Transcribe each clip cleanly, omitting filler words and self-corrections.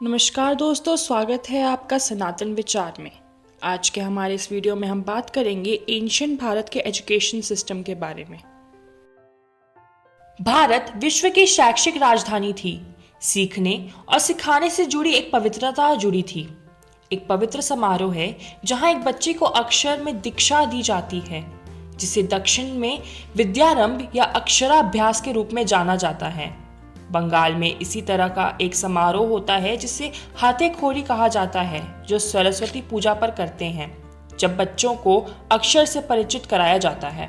नमस्कार दोस्तों, स्वागत है आपका सनातन विचार में। आज के हमारे इस वीडियो में हम बात करेंगे एंशिएंट भारत के एजुकेशन सिस्टम के बारे में। भारत विश्व की शैक्षिक राजधानी थी। सीखने और सिखाने से जुड़ी एक पवित्रता जुड़ी थी। एक पवित्र समारोह है जहां एक बच्चे को अक्षर में दीक्षा दी जाती है, जिसे दक्षिण में विद्यारंभ या अक्षराभ्यास के रूप में जाना जाता है। बंगाल में इसी तरह का एक समारोह होता है जिसे हाथेखोरी कहा जाता है, जो सरस्वती पूजा पर करते हैं, जब बच्चों को अक्षर से परिचित कराया जाता है।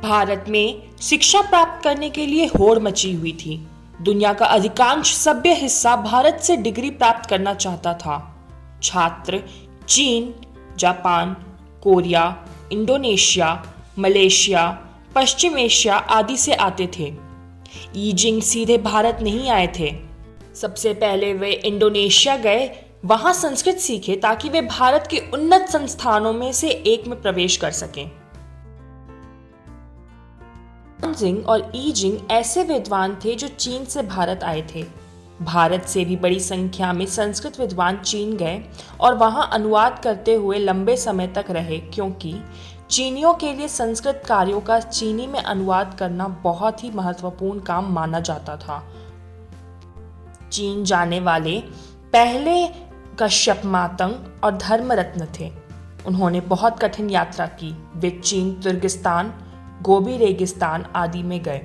भारत में शिक्षा प्राप्त करने के लिए होड़ मची हुई थी। दुनिया का अधिकांश सभ्य हिस्सा भारत से डिग्री प्राप्त करना चाहता था। छात्र चीन, जापान, कोरिया, इंडोनेशिया, मलेशिया, पश्चिम एशिया आदि से आते थे। यीजिंग सीधे भारत नहीं आए थे। सबसे पहले वे इंडोनेशिया गए, वहां संस्कृत सीखे ताकि वे भारत के उन्नत संस्थानों में से एक में प्रवेश कर सकें। जिंग और यीजिंग ऐसे विद्वान थे जो चीन से भारत आए थे। भारत से भी बड़ी संख्या में संस्कृत विद्वान चीन गए और वहां अनुवाद करते हुए लंबे समय तक रहे, क्योंकि चीनियों के लिए संस्कृत कार्यों का चीनी में अनुवाद करना बहुत ही महत्वपूर्ण काम माना जाता था। चीन जाने वाले पहले कश्यप मातंग और धर्मरत्न थे। उन्होंने बहुत कठिन यात्रा की। वे चीन, तुर्गिस्तान, गोबी रेगिस्तान आदि में गए।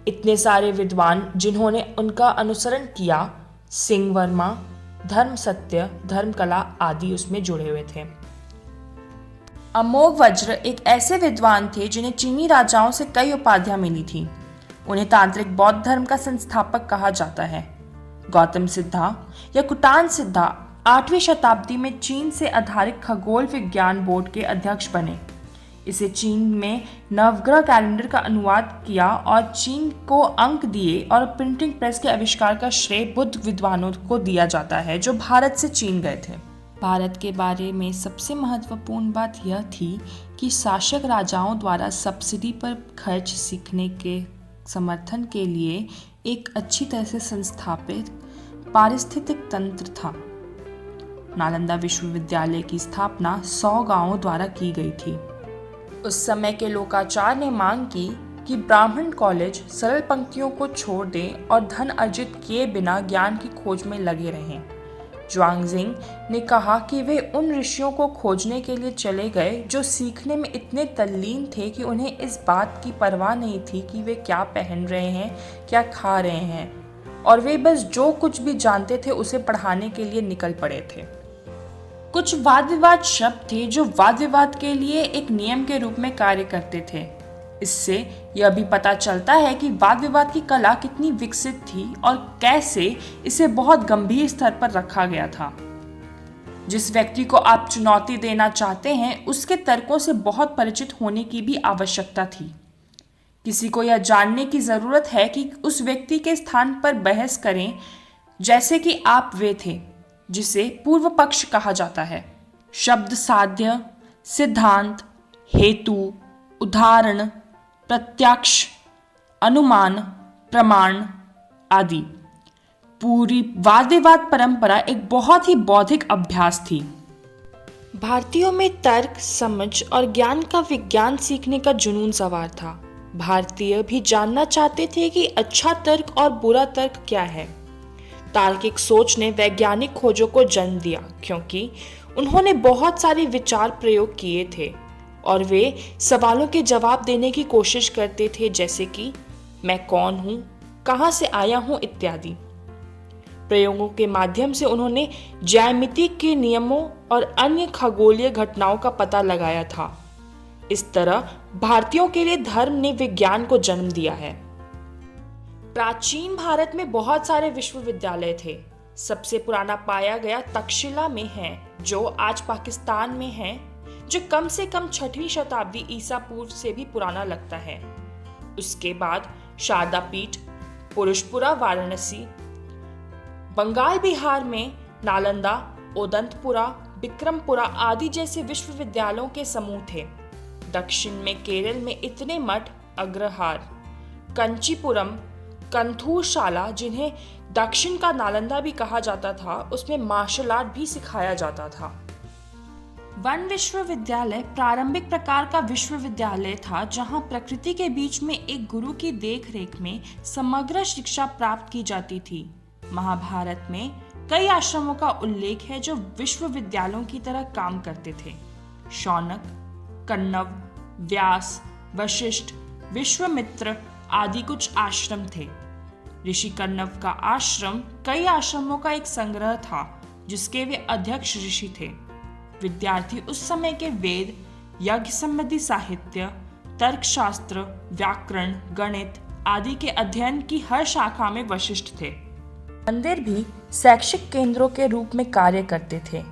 इतने सारे विद्वान जिन्होंने उनका अनुसरण किया, सिंह वर्मा, धर्म सत्य, धर्मकला आदि उसमें जुड़े हुए थे। अमोघ वज्र एक ऐसे विद्वान थे जिन्हें चीनी राजाओं से कई उपाधियां मिली थी। उन्हें तांत्रिक बौद्ध धर्म का संस्थापक कहा जाता है। गौतम सिद्धा या कुटान सिद्धा 8वीं शताब्दी में चीन से आधारित खगोल विज्ञान बोर्ड के अध्यक्ष बने। इसे चीन में नवग्रह कैलेंडर का अनुवाद किया और चीन को अंक दिए, और प्रिंटिंग प्रेस के आविष्कार का श्रेय बुद्ध विद्वानों को दिया जाता है जो भारत से चीन गए थे। भारत के बारे में सबसे महत्वपूर्ण बात यह थी कि शासक राजाओं द्वारा सब्सिडी पर खर्च सीखने के समर्थन के लिए एक अच्छी तरह से संस्थापित पारिस्थितिक तंत्र था। नालंदा विश्वविद्यालय की स्थापना 100 गांवों द्वारा की गई थी। उस समय के लोकाचार ने मांग की कि ब्राह्मण कॉलेज सरल पंक्तियों को छोड़ दें और धन अर्जित किए बिना ज्ञान की खोज में लगे रहें। ज्वांगजिंग ने कहा कि वे उन ऋषियों को खोजने के लिए चले गए जो सीखने में इतने तल्लीन थे कि उन्हें इस बात की परवाह नहीं थी कि वे क्या पहन रहे हैं, क्या खा रहे हैं, और वे बस जो कुछ भी जानते थे उसे पढ़ाने के लिए निकल पड़े थे। कुछ वाद विवाद शब्द थे जो वाद विवाद के लिए एक नियम के रूप में कार्य करते थे। इससे यह भी पता चलता है कि वाद विवाद की कला कितनी विकसित थी और कैसे इसे बहुत गंभीर स्तर पर रखा गया था। जिस व्यक्ति को आप चुनौती देना चाहते हैं, उसके तर्कों से बहुत परिचित होने की भी आवश्यकता थी। किसी को यह जानने की जरूरत है कि उस व्यक्ति के स्थान पर बहस करें, जैसे कि आप वे थे, जिसे पूर्व पक्ष कहा जाता है। शब्द साध्य, सिद्धांत, हेतु, उदाहरण, प्रत्यक्ष, अनुमान, प्रमाण आदि पूरी वाद विवाद परंपरा एक बहुत ही बौद्धिक अभ्यास थी। भारतीयों में तर्क, समझ और ज्ञान का विज्ञान सीखने का जुनून सवार था। भारतीय भी जानना चाहते थे कि अच्छा तर्क और बुरा तर्क क्या है। तार्किक सोच ने वैज्ञानिक खोजों को जन्म दिया, क्योंकि उन्होंने बहुत सारे विचार प्रयोग किए थे और वे सवालों के जवाब देने की कोशिश करते थे, जैसे कि मैं कौन हूँ, कहाँ से आया हूँ इत्यादि। प्रयोगों के माध्यम से उन्होंने ज्यामिति के नियमों और अन्य खगोलीय घटनाओं का पता लगाया था। इस तरह भारतीयों के लिए धर्म ने विज्ञान को जन्म दिया है। प्राचीन भारत में बहुत सारे विश्वविद्यालय थे। सबसे पुराना पाया गया तक्षशिला में है, जो आज पाकिस्तान में है, जो कम से कम 6वीं शताब्दी ईसा पूर्व से भी पुराना लगता है। उसके बाद शारदा पीठ, पुरुषपुरा वाराणसी, बंगाल बिहार में नालंदा, ओदंतपुरा, विक्रमपुरा आदि जैसे विश्वविद्यालयों के समूह थे। दक्षिण में केरल में इतने मठ, अग्रहार, कंचीपुरम, कंथूरशाला, जिन्हें दक्षिण का नालंदा भी कहा जाता था, उसमें मार्शल आर्ट भी सिखाया जाता था। वन विश्वविद्यालय प्रारंभिक प्रकार का विश्वविद्यालय था जहां प्रकृति के बीच में एक गुरु की देखरेख में समग्र शिक्षा प्राप्त की जाती थी। महाभारत में कई आश्रमों का उल्लेख है जो विश्वविद्यालयों की तरह काम करते थे। शौनक, कण्व, व्यास, वशिष्ठ, विश्वामित्र आदि कुछ आश्रम थे। ऋषि कण्व का आश्रम कई आश्रमों का एक संग्रह था जिसके वे अध्यक्ष ऋषि थे। विद्यार्थी उस समय के वेद, यज्ञ संबंधी साहित्य, तर्कशास्त्र, व्याकरण, गणित आदि के अध्ययन की हर शाखा में वशिष्ठ थे। मंदिर भी शैक्षिक केंद्रों के रूप में कार्य करते थे।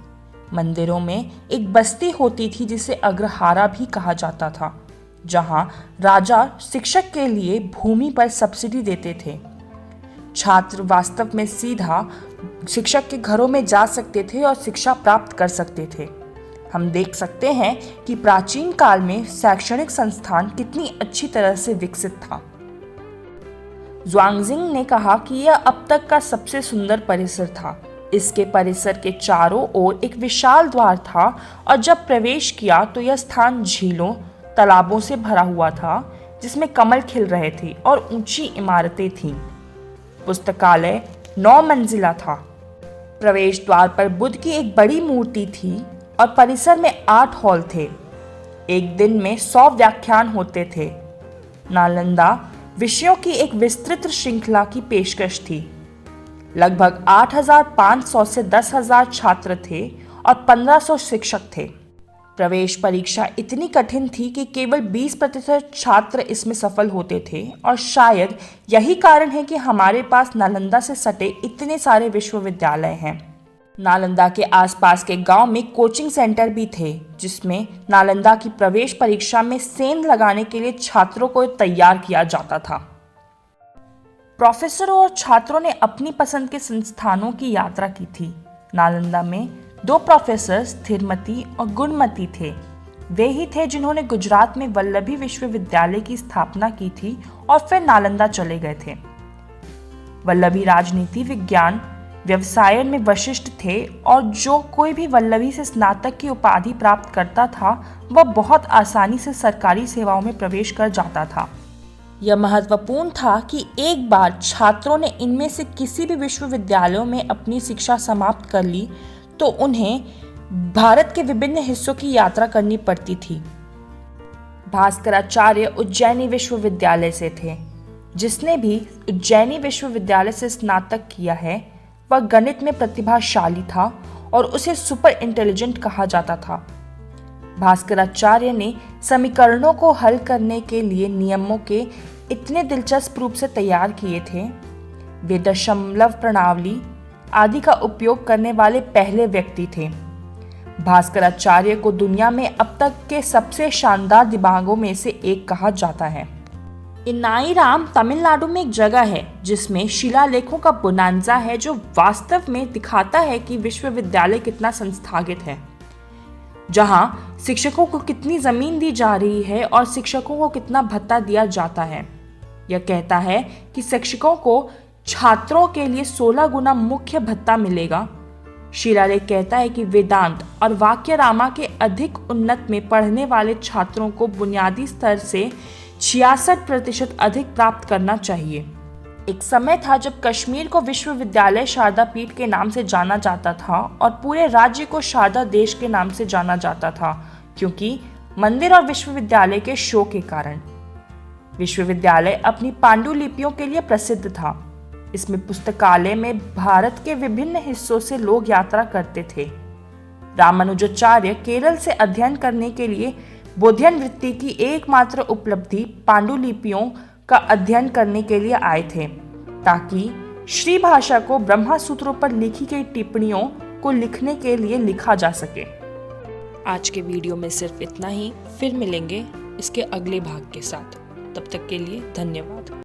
मंदिरों में एक बस्ती होती थी जिसे अग्रहारा भी कहा जाता था, जहां राजा शिक्षक के लिए भूमि पर सब्सिडी देते थे। छात्र वास्तव में सीधा शिक्षक के घरों में जा सकते थे और शिक्षा प्राप्त कर सकते थे। हम देख सकते हैं कि प्राचीन काल में शैक्षणिक संस्थान कितनी अच्छी तरह से विकसित था। ज़ुआंगजिंग ने कहा कि यह अब तक का सबसे सुंदर परिसर था। इसके परिसर के चारों ओर एक विशाल द्वार था और जब प्रवेश किया तो यह स्थान झीलों, तालाबों से भरा हुआ था जिसमें कमल खिल रहे थे और ऊंची इमारतें थीं। पुस्तकालय 9 मंजिला था। प्रवेश द्वार पर बुद्ध की एक बड़ी मूर्ति थी और परिसर में 8 हॉल थे। एक दिन में 100 व्याख्यान होते थे। नालंदा विषयों की एक विस्तृत श्रृंखला की पेशकश थी। लगभग 8,500 से 10,000 छात्र थे और 1,500 शिक्षक थे। प्रवेश परीक्षा इतनी कठिन थी कि केवल 20% छात्र इसमें सफल होते थे और शायद यही कारण है कि हमारे पास नालंदा से सटे इतने सारे विश्वविद्यालय हैं। नालंदा के आसपास के गांव में कोचिंग सेंटर भी थे जिसमें नालंदा की प्रवेश परीक्षा में सेंध लगाने के लिए छात्रों को तैयार किया जाता था। प्रोफेसरों और छात्रों ने अपनी पसंद के संस्थानों की यात्रा की थी। नालंदा में 2 प्रोफेसर स्थिरमती और गुणमती थे। वे ही थे जिन्होंने गुजरात में वल्लभी विश्वविद्यालय की स्थापना की थी और फिर नालंदा चले गए थे। वल्लभी राजनीति विज्ञान व्यवसाय में वशिष्ठ थे और जो कोई भी वल्लभी से स्नातक की उपाधि प्राप्त करता था वह बहुत आसानी से सरकारी सेवाओं में प्रवेश कर जाता था। यह महत्वपूर्ण था कि एक बार छात्रों ने इनमें से किसी भी विश्वविद्यालयों में अपनी शिक्षा समाप्त कर ली तो उन्हें भारत के विभिन्न हिस्सों की यात्रा करनी पड़ती थी। भास्कराचार्य उज्जैनी विश्वविद्यालय से थे। जिसने भी उज्जैनी विश्वविद्यालय से स्नातक किया है वह गणित में प्रतिभाशाली था और उसे सुपर इंटेलिजेंट कहा जाता था। भास्कराचार्य ने समीकरणों को हल करने के लिए नियमों के इतने दिलचस्प रूप से तैयार किए थे। वे दशमलव प्रणाली आदि का उपयोग करने वाले पहले व्यक्ति थे। भास्कराचार्य को दुनिया में अब तक के सबसे शानदार दिमागों में से एक कहा जाता है। इनाईराम तमिलनाडु में एक जगह है जिसमें शिलालेखों का बोनांजा है जो वास्तव में दिखाता है कि विश्वविद्यालय कितना संस्थागित है, जहां शिक्षकों को कितनी जमीन दी जा रही है और शिक्षकों को कितना भत्ता दिया जाता है। यह कहता है कि शिक्षकों को छात्रों के लिए 16 गुना मुख्य भत्ता मिलेगा। शिलालेख कहता है कि वेदांत और वाक्यरामा के अधिक उन्नत में पढ़ने वाले छात्रों को बुनियादी स्तर से 66% अधिक प्राप्त करना चाहिए। एक समय था जब कश्मीर को विश्वविद्यालय शारदा पीठ के नाम से जाना जाता था और पूरे राज्य को शारदा देश के नाम से जाना जाता था, क्योंकि मंदिर और विश्वविद्यालय के शो के कारण। विश्वविद्यालय अपनी पांडुलिपियों के लिए प्रसिद्ध था। इसमें पुस्तकालय में भारत के विभिन्न हिस्सों से लोग यात्रा करते थे। रामानुजाचार्य केरल से अध्ययन करने के लिए बौद्धियन वृत्ति की एकमात्र उपलब्धि पांडुलिपियों का अध्ययन करने के लिए आए थे, ताकि श्री भाषा को ब्रह्मा सूत्रों पर लिखी गई टिप्पणियों को लिखने के लिए लिखा जा सके। आज के वीडियो में सिर्फ इतना ही। फिर मिलेंगे इसके अगले भाग के साथ। तब तक के लिए धन्यवाद।